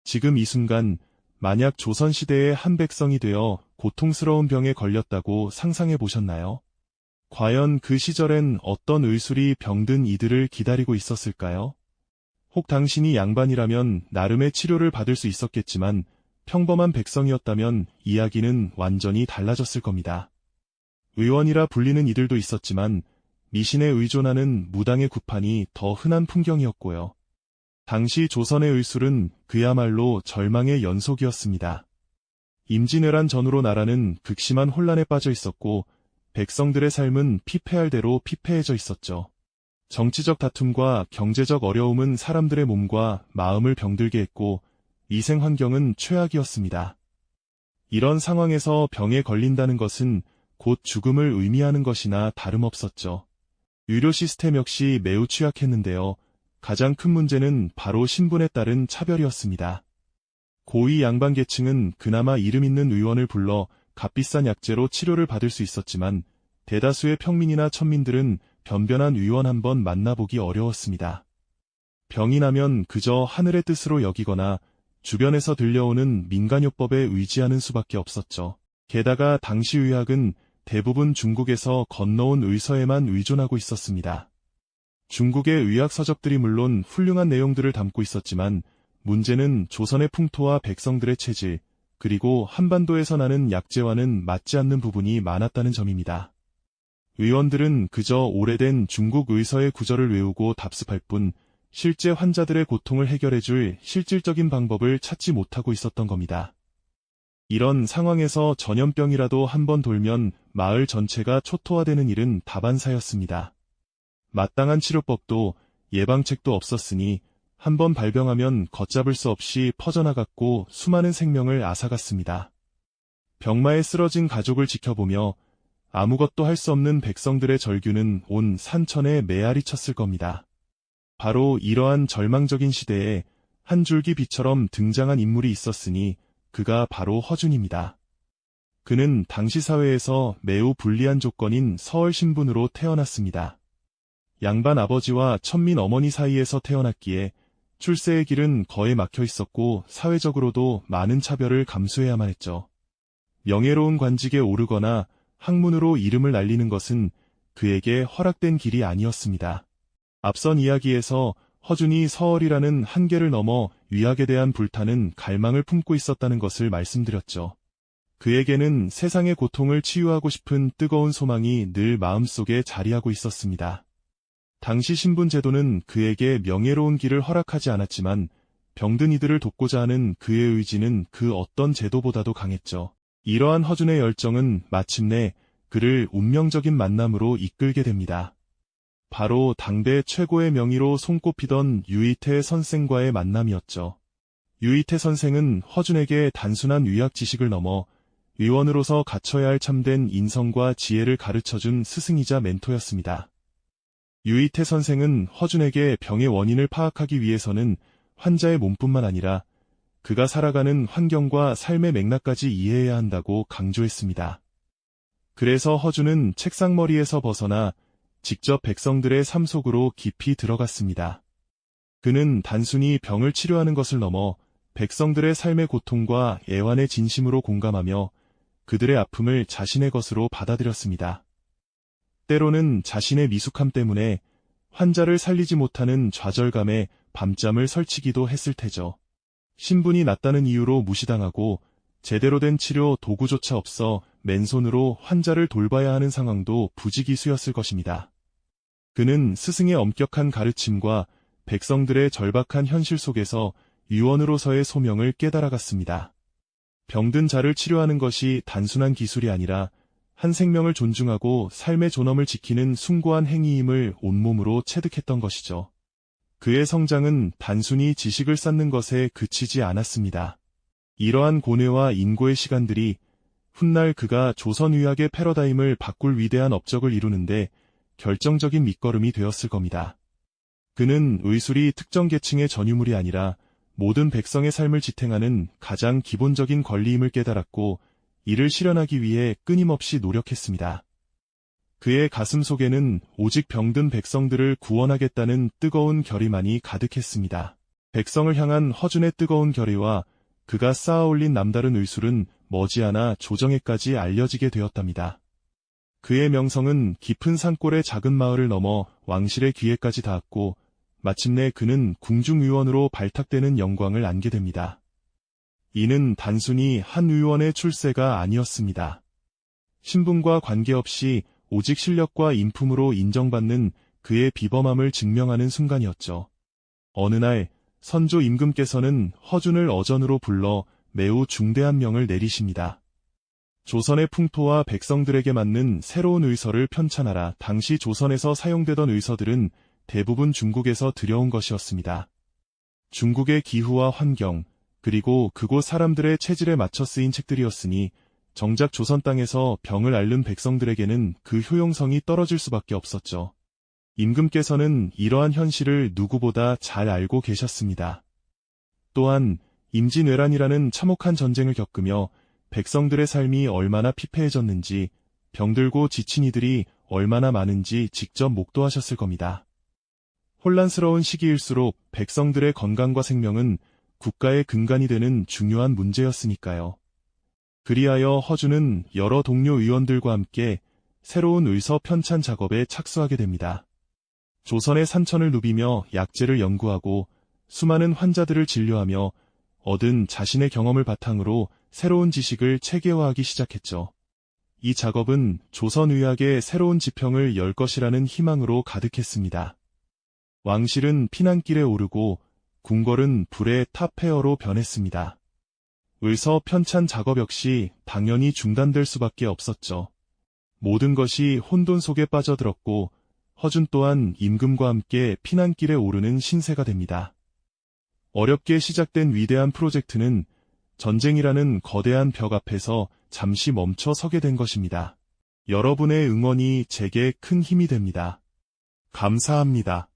지금 이 순간 만약 조선시대의 한 백성이 되어 고통스러운 병에 걸렸다고 상상해 보셨나요? 과연 그 시절엔 어떤 의술이 병든 이들을 기다리고 있었을까요? 혹 당신이 양반이라면 나름의 치료를 받을 수 있었겠지만 평범한 백성이었다면 이야기는 완전히 달라졌을 겁니다. 의원이라 불리는 이들도 있었지만 미신에 의존하는 무당의 구판이 더 흔한 풍경이었고요. 당시 조선의 의술은 그야말로 절망의 연속이었습니다. 임진왜란 전후로 나라는 극심한 혼란에 빠져 있었고 백성들의 삶은 피폐할 대로 피폐해져 있었죠. 정치적 다툼과 경제적 어려움은 사람들의 몸과 마음을 병들게 했고 위생 환경은 최악이었습니다. 이런 상황에서 병에 걸린다는 것은 곧 죽음을 의미하는 것이나 다름없었죠. 의료 시스템 역시 매우 취약했는데요. 가장 큰 문제는 바로 신분에 따른 차별이었습니다. 고위 양반 계층은 그나마 이름 있는 의원을 불러 값비싼 약재로 치료를 받을 수 있었지만 대다수의 평민이나 천민들은 변변한 의원 한번 만나보기 어려웠습니다. 병이 나면 그저 하늘의 뜻으로 여기거나 주변에서 들려오는 민간요법에 의지하는 수밖에 없었죠. 게다가 당시 의학은 대부분 중국에서 건너온 의서에만 의존하고 있었습니다. 중국의 의학 서적들이 물론 훌륭한 내용들을 담고 있었지만 문제는 조선의 풍토와 백성들의 체질, 그리고 한반도에서 나는 약재와는 맞지 않는 부분이 많았다는 점입니다. 의원들은 그저 오래된 중국 의서의 구절을 외우고 답습할 뿐 실제 환자들의 고통을 해결해줄 실질적인 방법을 찾지 못하고 있었던 겁니다. 이런 상황에서 전염병이라도 한번 돌면 마을 전체가 초토화되는 일은 다반사였습니다. 마땅한 치료법도 예방책도 없었으니 한번 발병하면 걷잡을 수 없이 퍼져나갔고 수많은 생명을 앗아갔습니다. 병마에 쓰러진 가족을 지켜보며 아무것도 할 수 없는 백성들의 절규는 온 산천에 메아리 쳤을 겁니다. 바로 이러한 절망적인 시대에 한 줄기 빛처럼 등장한 인물이 있었으니 그가 바로 허준입니다. 그는 당시 사회에서 매우 불리한 조건인 서울 신분으로 태어났습니다. 양반 아버지와 천민 어머니 사이에서 태어났기에 출세의 길은 거의 막혀 있었고 사회적으로도 많은 차별을 감수해야만 했죠. 명예로운 관직에 오르거나 학문으로 이름을 날리는 것은 그에게 허락된 길이 아니었습니다. 앞선 이야기에서 허준이 서얼이라는 한계를 넘어 위학에 대한 불타는 갈망을 품고 있었다는 것을 말씀드렸죠. 그에게는 세상의 고통을 치유하고 싶은 뜨거운 소망이 늘 마음속에 자리하고 있었습니다. 당시 신분 제도는 그에게 명예로운 길을 허락하지 않았지만 병든 이들을 돕고자 하는 그의 의지는 그 어떤 제도보다도 강했죠. 이러한 허준의 열정은 마침내 그를 운명적인 만남으로 이끌게 됩니다. 바로 당대 최고의 명의로 손꼽히던 유이태 선생과의 만남이었죠. 유이태 선생은 허준에게 단순한 의학 지식을 넘어 의원으로서 갖춰야 할 참된 인성과 지혜를 가르쳐준 스승이자 멘토였습니다. 유이태 선생은 허준에게 병의 원인을 파악하기 위해서는 환자의 몸뿐만 아니라 그가 살아가는 환경과 삶의 맥락까지 이해해야 한다고 강조했습니다. 그래서 허준은 책상머리에서 벗어나 직접 백성들의 삶 속으로 깊이 들어갔습니다. 그는 단순히 병을 치료하는 것을 넘어 백성들의 삶의 고통과 애환의 진심으로 공감하며 그들의 아픔을 자신의 것으로 받아들였습니다. 때로는 자신의 미숙함 때문에 환자를 살리지 못하는 좌절감에 밤잠을 설치기도 했을 테죠. 신분이 낮다는 이유로 무시당하고 제대로 된 치료 도구조차 없어 맨손으로 환자를 돌봐야 하는 상황도 부지기수였을 것입니다. 그는 스승의 엄격한 가르침과 백성들의 절박한 현실 속에서 의원으로서의 소명을 깨달아갔습니다. 병든 자를 치료하는 것이 단순한 기술이 아니라 한 생명을 존중하고 삶의 존엄을 지키는 숭고한 행위임을 온몸으로 체득했던 것이죠. 그의 성장은 단순히 지식을 쌓는 것에 그치지 않았습니다. 이러한 고뇌와 인고의 시간들이 훗날 그가 조선의학의 패러다임을 바꿀 위대한 업적을 이루는데 결정적인 밑거름이 되었을 겁니다. 그는 의술이 특정 계층의 전유물이 아니라 모든 백성의 삶을 지탱하는 가장 기본적인 권리임을 깨달았고 이를 실현하기 위해 끊임없이 노력했습니다. 그의 가슴 속에는 오직 병든 백성들을 구원하겠다는 뜨거운 결의만이 가득했습니다. 백성을 향한 허준의 뜨거운 결의와 그가 쌓아올린 남다른 의술은 머지않아 조정에까지 알려지게 되었답니다. 그의 명성은 깊은 산골의 작은 마을을 넘어 왕실의 귀에까지 닿았고 마침내 그는 궁중의원으로 발탁되는 영광을 안게 됩니다. 이는 단순히 한 의원의 출세가 아니었습니다. 신분과 관계없이 오직 실력과 인품으로 인정받는 그의 비범함을 증명하는 순간이었죠. 어느 날 선조 임금께서는 허준을 어전으로 불러 매우 중대한 명을 내리십니다. 조선의 풍토와 백성들에게 맞는 새로운 의서를 편찬하라. 당시 조선에서 사용되던 의서들은 대부분 중국에서 들여온 것이었습니다. 중국의 기후와 환경, 그리고 그곳 사람들의 체질에 맞춰 쓰인 책들이었으니 정작 조선 땅에서 병을 앓는 백성들에게는 그 효용성이 떨어질 수밖에 없었죠. 임금께서는 이러한 현실을 누구보다 잘 알고 계셨습니다. 또한 임진왜란이라는 참혹한 전쟁을 겪으며 백성들의 삶이 얼마나 피폐해졌는지, 병들고 지친 이들이 얼마나 많은지 직접 목도하셨을 겁니다. 혼란스러운 시기일수록 백성들의 건강과 생명은 국가의 근간이 되는 중요한 문제였으니까요. 그리하여 허준은 여러 동료 의원들과 함께 새로운 의서 편찬 작업에 착수하게 됩니다. 조선의 산천을 누비며 약재를 연구하고 수많은 환자들을 진료하며 얻은 자신의 경험을 바탕으로 새로운 지식을 체계화하기 시작했죠. 이 작업은 조선의학의 새로운 지평을 열 것이라는 희망으로 가득했습니다. 왕실은 피난길에 오르고 궁궐은 불의 탑페어로 변했습니다. 의서 편찬 작업 역시 당연히 중단될 수밖에 없었죠. 모든 것이 혼돈 속에 빠져들었고 허준 또한 임금과 함께 피난길에 오르는 신세가 됩니다. 어렵게 시작된 위대한 프로젝트는 전쟁이라는 거대한 벽 앞에서 잠시 멈춰 서게 된 것입니다. 여러분의 응원이 제게 큰 힘이 됩니다. 감사합니다.